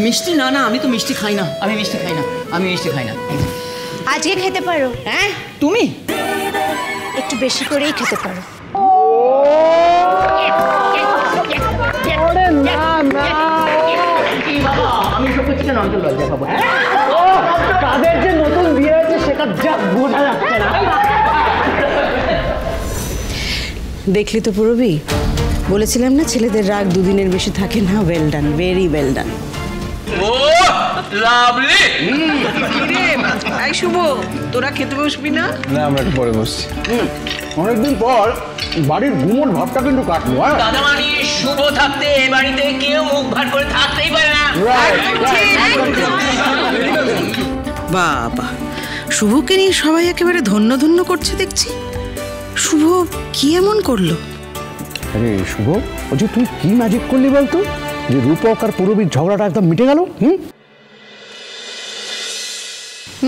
মিষ্টি না না, আমি তো মিষ্টি খাই না, আমি মিষ্টি খাই না, আমি মিষ্টি খাই না। আজকে খেতে পারো। হ্যাঁ তুমি একটু বেশি করেই খেতে পারো। আমি সব কিছু কেন অন্তর লজ্জা পাবো? তাদের যে নতুন বিয়ে হয়েছে সেটা যা বোঝা যাচ্ছে না। দেখলি তো পুরবি, বলেছিলাম না ছেলেদের রাগ দুদিনের বেশি থাকে না। Well done, very well done. Oh lovely. এই শুভ, তোরা খেতে বসবি না? না, আমরা একটু পরে বসছি। অনেকদিন পর বাড়ির গুমোট ভাবটা কিন্তু কাটলো। দাদামানি শুভ থাকতে এ বাড়িতে কেউ মুখ ভার করে থাকতেই পারে না। বাবা, শুভকে নিয়ে সবাই একেবারে ধন্য ধন্য করছে দেখছি। শুভ কি এমন করলো? আরে শুভ, ও যে তুই কি ম্যাজিক করলি বলতো, যে রূপক আর পুরবীর ঝগড়াটা একদম মিটে গেল?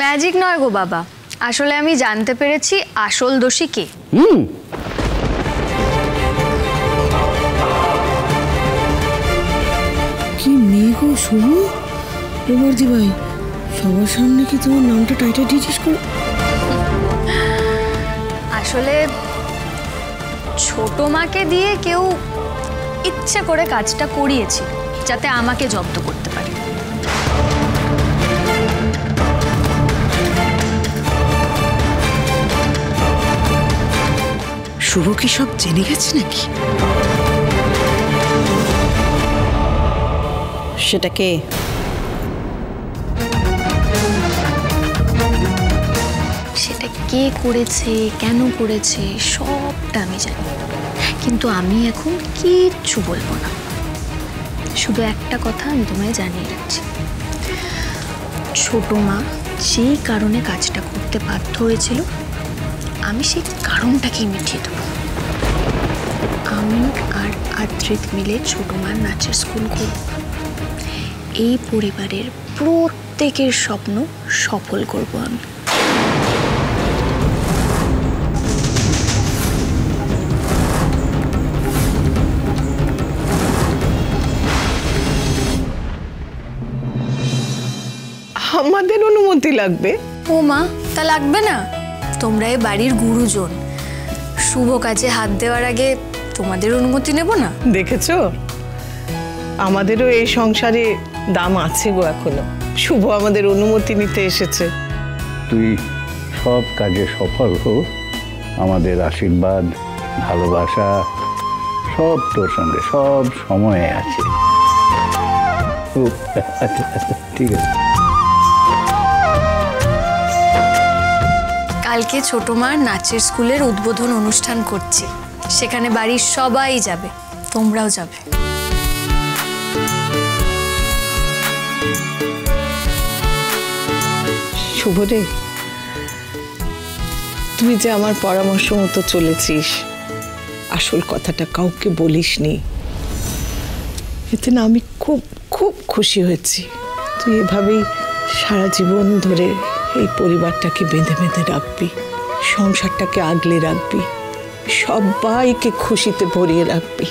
ম্যাজিক নয় গো বাবা, আসলে আমি জানতে পেরেছি আসল দোষী কে। কি মেয়ে গো শুভ! এবারজি ভাই, সবার সামনে কি তোমার নামটা টাইটাই দিয়েছিস করে? আসলে ছোট মাকে দিয়ে কেউ ইচ্ছে করে কাজটা করিয়েছে যাতে আমাকে জব্দ করতে পারে। শুভ কি সব জেনে গেছে নাকি? সেটা কে? সেটা কে করেছে, কেন করেছে, সবটা আমি জানি, কিন্তু আমি এখন কিচ্ছু বলবো না। শুধু একটা কথা আমি তোমায় জানিয়ে রাখছি, ছোট মা যেই কারণে কাজটা করতে বাধ্য হয়েছিল, আমি সেই কারণটাকেই মিটিয়ে দেবো। আমি আর আদ্রিত মিলে ছোট মার নাচের স্কুল করব, এই পরিবারের প্রত্যেকের স্বপ্ন সফল করব আমি। আমাদের অনুমতি লাগবে? ও মা, তা লাগবে না? তোমরা এই বাড়ির গুরুজন, শুভ কাজে হাত দেওয়ার আগে তোমাদের অনুমতি নেব না? দেখেছো, আমাদেরও এই সংসারে দাম আছে গো এখনো। শুভ আমাদের অনুমতি নিতে এসেছে। তুই সব কাজে সফল হো, আমাদের আশীর্বাদ ভালোবাসা সব তোর সঙ্গে সব সময়ে আছে। ঠিক আছে। কালকে ছোট মার নাচের স্কুলের উদ্বোধন অনুষ্ঠান করছি, সেখানে বাড়ির সবাই যাবে, তোমরাও যাবে। শুভ রে, তুই যে আমার পরামর্শ মতো চলেছিস, আসল কথাটা কাউকে বলিসনি, এতে না আমি খুব খুব খুশি হয়েছি। তুই এভাবেই সারা জীবন ধরে এই পরিবারটাকে বেঁধে বেঁধে রাখবি, সংসারটাকে আগলে রাখবি, সবাইকে খুশিতে ভরিয়ে রাখবি।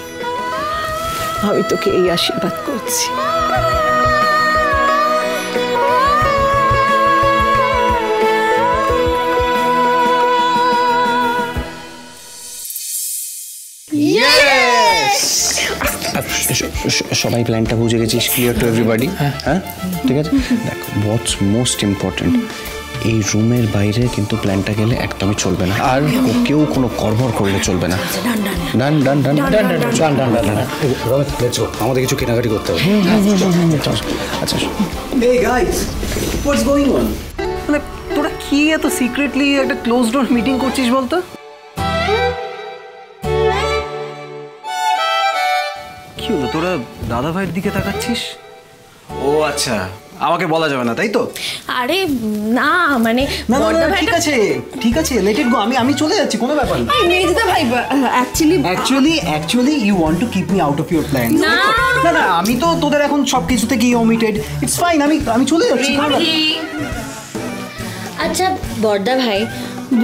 আমি তোকে এই আশীর্বাদ করছি। সবাই প্ল্যানটা বুঝে গেছিস? Clear to everybody? হ্যাঁ, ঠিক আছে। দেখ, হোয়াটস মোস্ট ইম্পর্টেন্ট, এই রুমের বাইরে কিন্তু প্ল্যানটা গেলে একদমই চলবে না, আর কেউ কোনো গড়বড় করলে চলবে না। ডান ডান ডান ডান ডান ডান ডান ডান। আমাদের কিছু কেনাকাটি করতে হবে। আচ্ছা, Hey guys, what's going on? মানে তোরা কি এত সিক্রেটলি একটা ক্লোজ ডোর মিটিং করছিস বলতো? কি হলো, তোরা দাদা ভাইয়ের দিকে তাকাচ্ছিস? ও আচ্ছা, আমাকে বলা যাবে না তাই তো? আরে না, মানে ঠিক আছে, লেট ইট গো। আমি চলে যাচ্ছি, কোনো ব্যাপার না। মেজদা ভাই actually you want to keep me out of your plan. না, আমি তো তোদের এখন সবকিছু থেকে ওমিটেড। ইটস ফাইন, আমি চলে যাচ্ছি। আচ্ছা বড়দা ভাই,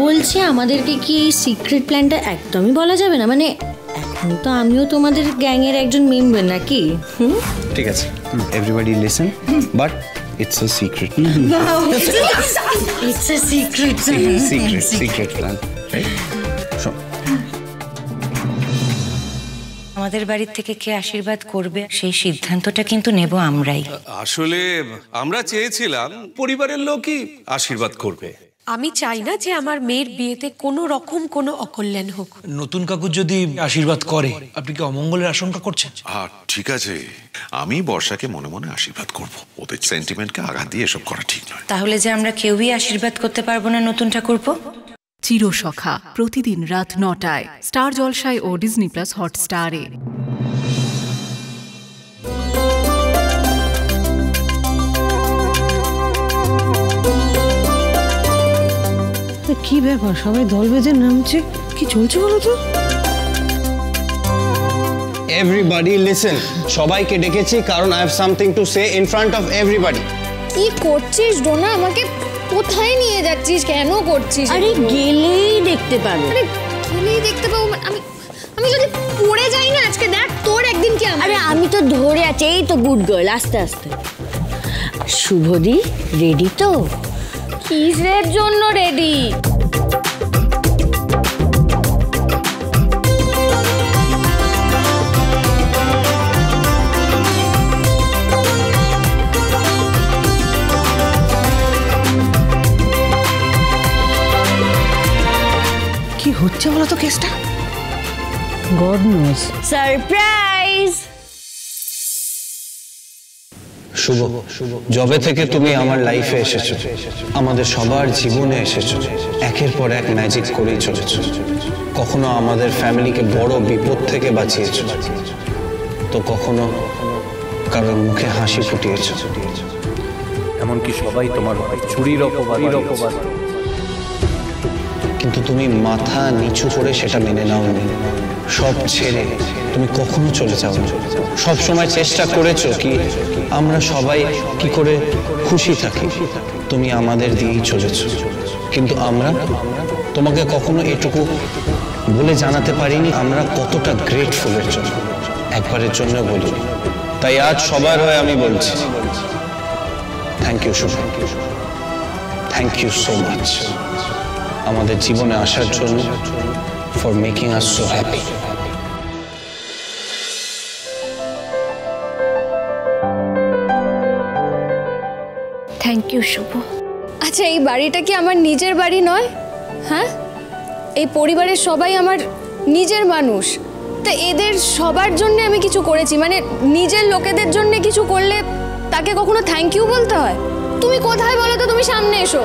বলছি আমাদেরকে কি এই সিক্রেট প্ল্যানটা একদমই বলা যাবে না? মানে এখন তো আমিও তোমাদের গ্যাংয়ের একজন মেম্বার নাকি? ঠিক আছে, everybody listen, but it's a secret. It's a secret. Secret plan. আমাদের বাড়ির থেকে কে আশীর্বাদ করবে সেই সিদ্ধান্তটা কিন্তু নেব আমরাই। আসলে আমরা চেয়েছিলাম পরিবারের লোকই আশীর্বাদ করবে। আমি চাই না যে আমার মেয়ের বিয়েতে কোনো রকম কোনো অকল্যাণ হোক। নতুন কাকু যদি আশীর্বাদ করে, আপনি কি অমঙ্গলের আশঙ্কা করছেন? ঠিক আছে, আমি বর্ষাকে মনে মনে আশীর্বাদ করব। ওদের সেন্টিমেন্টকে আঘাত দিয়ে এসব করা ঠিক নয়। তাহলে যে আমরা কেউই আশীর্বাদ করতে পারবো না নতুন ঠাকুরপো? চিরসখা প্রতিদিন রাত 9টায় স্টার জলসায় ও ডিজনি প্লাস হটস্টারে। কি ব্যাপার, সবাই দল বেঁধে নামছে, কি চলছে বলো তো? এভরিবডি লিসেন, সবাইকে ডেকেছি কারণ I have something to say in front of everybody. কি করছিস ডোনা? আমাকে কোথায় নিয়ে যাচ্ছিস? কেন করছিস? আরে গেলেই দেখতে পাবো। আরে গেলেই দেখতে পাবো? আমি যদি পড়ে যাই না আজকে, দেখ তোর একদিন কি আমার। আরে আমি তো ধরে আছি, এই তো গুড গার্ল, আস্তে আস্তে। শুভদি রেডি তো? কিসের জন্য রেডি? কি হচ্ছে বলো তো কেসটা? God nose. সারপ্রাইজ। শুভ, যবে থেকে তুমি আমার লাইফে এসেছো, আমাদের সবার জীবনে এসেছো, একের পর এক ম্যাজিক করেই চলেছো। কখনো আমাদের ফ্যামিলিকে বড় বিপদ থেকে বাঁচিয়েছো, তো কখনো কারোর মুখে হাসি ফুটিয়েছো। এমনকি সবাই তোমার চুরির অপবাদ। কিন্তু তুমি মাথা নিচু করে সেটা মেনে নাওনি। সব ছেড়ে তুমি কখনো চলে যাও না। সব সময় চেষ্টা করেছো কি আমরা সবাই কি করে খুশি থাকি। তুমি আমাদের দিয়েই চলেছো, কিন্তু আমরা তোমাকে কখনো এটুকু বলে জানাতে পারিনি আমরা কতটা গ্রেটফুলের জন্য, একবারের জন্য বলি। তাই আজ সবার হয়ে আমি বলছি, thank you Shubho, thank you so much আমাদের জীবনে আসার জন্য, for making us so happy. Thank you Shubho. আচ্ছা, এই বাড়িটা কি আমার নিজের বাড়ি নয়? হ্যাঁ, এই পরিবারের সবাই আমার নিজের মানুষ। তা এদের সবার জন্য আমি কিছু করেছি, মানে নিজের লোকেদের জন্য কিছু করলে তাকে কখনো থ্যাংক ইউ বলতে হয়? তুমি কোথায় বলো তো? তুমি সামনে এসো।